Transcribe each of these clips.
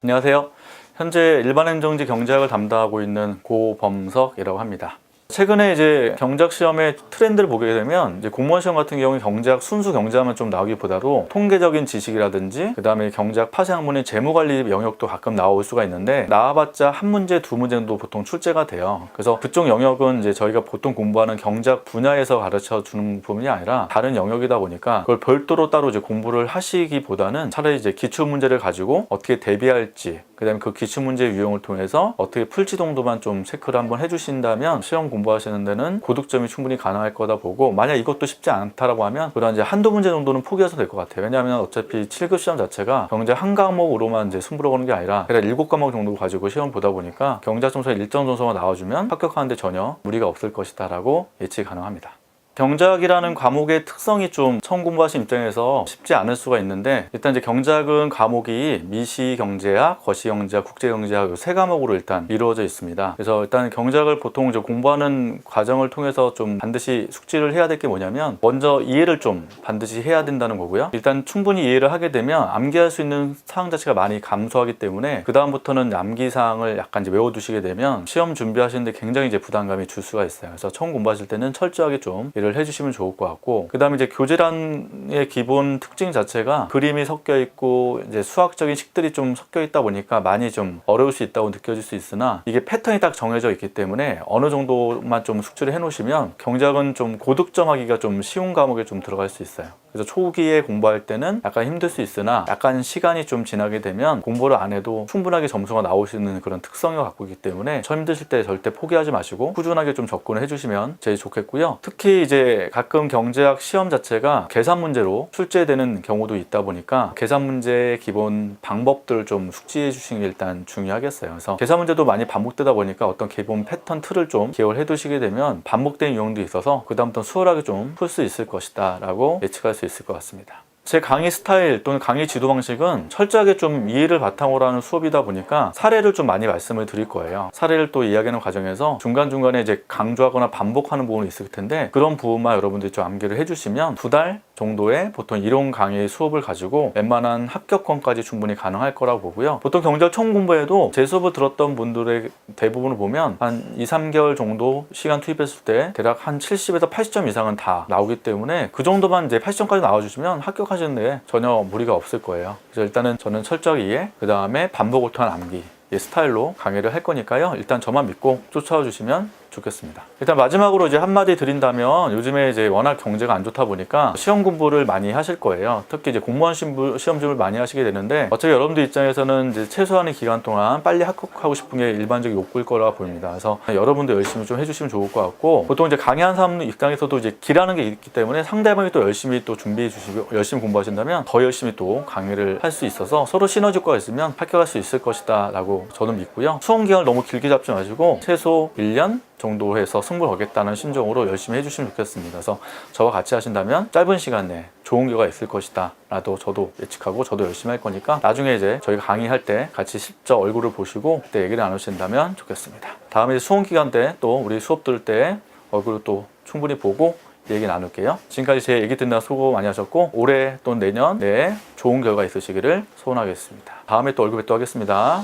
안녕하세요. 현재 일반행정지 경제학을 담당하고 있는 고범석이라고 합니다. 최근에 이제 경작 시험의 트렌드를 보게 되면 이제 공무원 시험 같은 경우는 경제학 순수 경제학만 좀 나오기보다도 통계적인 지식이라든지 그 다음에 경제학 파생학문의 재무관리 영역도 가끔 나올 수가 있는데 나와봤자 한 문제 두 문제 정도 보통 출제가 돼요. 그래서 그쪽 영역은 이제 저희가 보통 공부하는 경제학 분야에서 가르쳐 주는 부분이 아니라 다른 영역이다 보니까 그걸 별도로 따로 이제 공부를 하시기보다는 차라리 이제 기출 문제를 가지고 어떻게 대비할지 그 다음에 그 기출문제 유형을 통해서 어떻게 풀지 정도만 좀 체크를 한번 해주신다면 시험 공부하시는 데는 고득점이 충분히 가능할 거다 보고, 만약 이것도 쉽지 않다라고 하면 그런 이제 한두 문제 정도는 포기해서 될 것 같아요. 왜냐하면 어차피 7급 시험 자체가 경제 한 과목으로만 이제 승부를 거는 게 아니라 그냥 7과목 정도 가지고 시험 보다 보니까 경제학 점수가 일정 점수가 나와주면 합격하는데 전혀 무리가 없을 것이다 라고 예측이 가능합니다. 경제학이라는 과목의 특성이 좀 처음 공부하신 입장에서 쉽지 않을 수가 있는데, 일단 이제 경제학은 과목이 미시경제학, 거시경제학, 국제경제학 이 세 과목으로 일단 이루어져 있습니다. 그래서 일단 경제학을 보통 이제 공부하는 과정을 통해서 좀 반드시 숙지를 해야 될 게 뭐냐면, 먼저 이해를 좀 반드시 해야 된다는 거고요. 일단 충분히 이해를 하게 되면 암기할 수 있는 사항 자체가 많이 감소하기 때문에 그 다음부터는 암기 사항을 약간 이제 외워두시게 되면 시험 준비하시는데 굉장히 이제 부담감이 줄 수가 있어요. 그래서 처음 공부하실 때는 철저하게 좀 해주시면 좋을 것 같고, 그 다음에 이제 교재란의 기본 특징 자체가 그림이 섞여 있고 이제 수학적인 식들이 좀 섞여 있다 보니까 많이 좀 어려울 수 있다고 느껴질 수 있으나, 이게 패턴이 딱 정해져 있기 때문에 어느 정도만 좀 숙지를 해 놓으시면 경제학은 좀 고득점하기가 좀 쉬운 과목에 좀 들어갈 수 있어요. 그래서 초기에 공부할 때는 약간 힘들 수 있으나 약간 시간이 좀 지나게 되면 공부를 안 해도 충분하게 점수가 나올 수 있는 그런 특성을 갖고 있기 때문에 처음 힘드실 때 절대 포기하지 마시고 꾸준하게 좀 접근을 해주시면 제일 좋겠고요. 특히 이제 가끔 경제학 시험 자체가 계산 문제로 출제되는 경우도 있다 보니까 계산 문제의 기본 방법들을 좀 숙지해 주시는 게 일단 중요하겠어요. 그래서 계산 문제도 많이 반복되다 보니까 어떤 기본 패턴 틀을 좀 기억을 해 두시게 되면 반복된 유형도 있어서 그 다음부터 수월하게 좀 풀 수 있을 것이다 라고 예측할 수 있을 것 같습니다. 제 강의 스타일 또는 강의 지도 방식은 철저하게 좀 이해를 바탕으로 하는 수업이다 보니까 사례를 좀 많이 말씀을 드릴 거예요. 사례를 또 이야기하는 과정에서 중간중간에 이제 강조하거나 반복하는 부분이 있을 텐데, 그런 부분만 여러분들이 좀 암기를 해주시면 2달 정도의 보통 이론 강의 수업을 가지고 웬만한 합격권까지 충분히 가능할 거라고 보고요. 보통 경제학 처음 공부해도 제 수업을 들었던 분들의 대부분을 보면 한 2, 3개월 정도 시간 투입했을 때 대략 한 70에서 80점 이상은 다 나오기 때문에 그 정도만 이제 80점까지 나와주시면 합격하시는데 전혀 무리가 없을 거예요. 그래서 일단은 저는 철저하게 이해, 그 다음에 반복을 통한 암기 이 스타일로 강의를 할 거니까요. 일단 저만 믿고 쫓아와 주시면 좋겠습니다. 일단 마지막으로 이제 한마디 드린다면, 요즘에 이제 워낙 경제가 안 좋다 보니까 시험 공부를 많이 하실 거예요. 특히 이제 공무원 시험 준비를 많이 하시게 되는데, 어차피 여러분들 입장에서는 이제 최소한의 기간 동안 빨리 합격하고 싶은 게 일반적인 욕구일 거라 보입니다. 그래서 여러분도 열심히 좀 해주시면 좋을 것 같고, 보통 이제 강의하는 사람 입장에서도 이제 기라는 게 있기 때문에 상대방이 또 열심히 또 준비해 주시고 열심히 공부하신다면 더 열심히 또 강의를 할 수 있어서 서로 시너지 효과가 있으면 합격할 수 있을 것이다 라고 저는 믿고요. 수험 기간을 너무 길게 잡지 마시고 최소 1년 정도 해서 승부를 거겠다는 심정으로 열심히 해주시면 좋겠습니다. 그래서 저와 같이 하신다면 짧은 시간 내에 좋은 결과가 있을 것이다 라도 저도 예측하고 저도 열심히 할 거니까, 나중에 이제 저희가 강의할 때 같이 직접 얼굴을 보시고 그때 얘기를 나누신다면 좋겠습니다. 다음에 수험 기간 때 또 우리 수업 들을 때 얼굴을 또 충분히 보고 얘기 나눌게요. 지금까지 제 얘기 듣느라 수고 많이 하셨고, 올해 또 내년 내에 좋은 결과 있으시기를 소원하겠습니다. 다음에 또 얼굴 뵙도록 하겠습니다.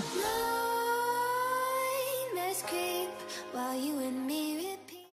While you and me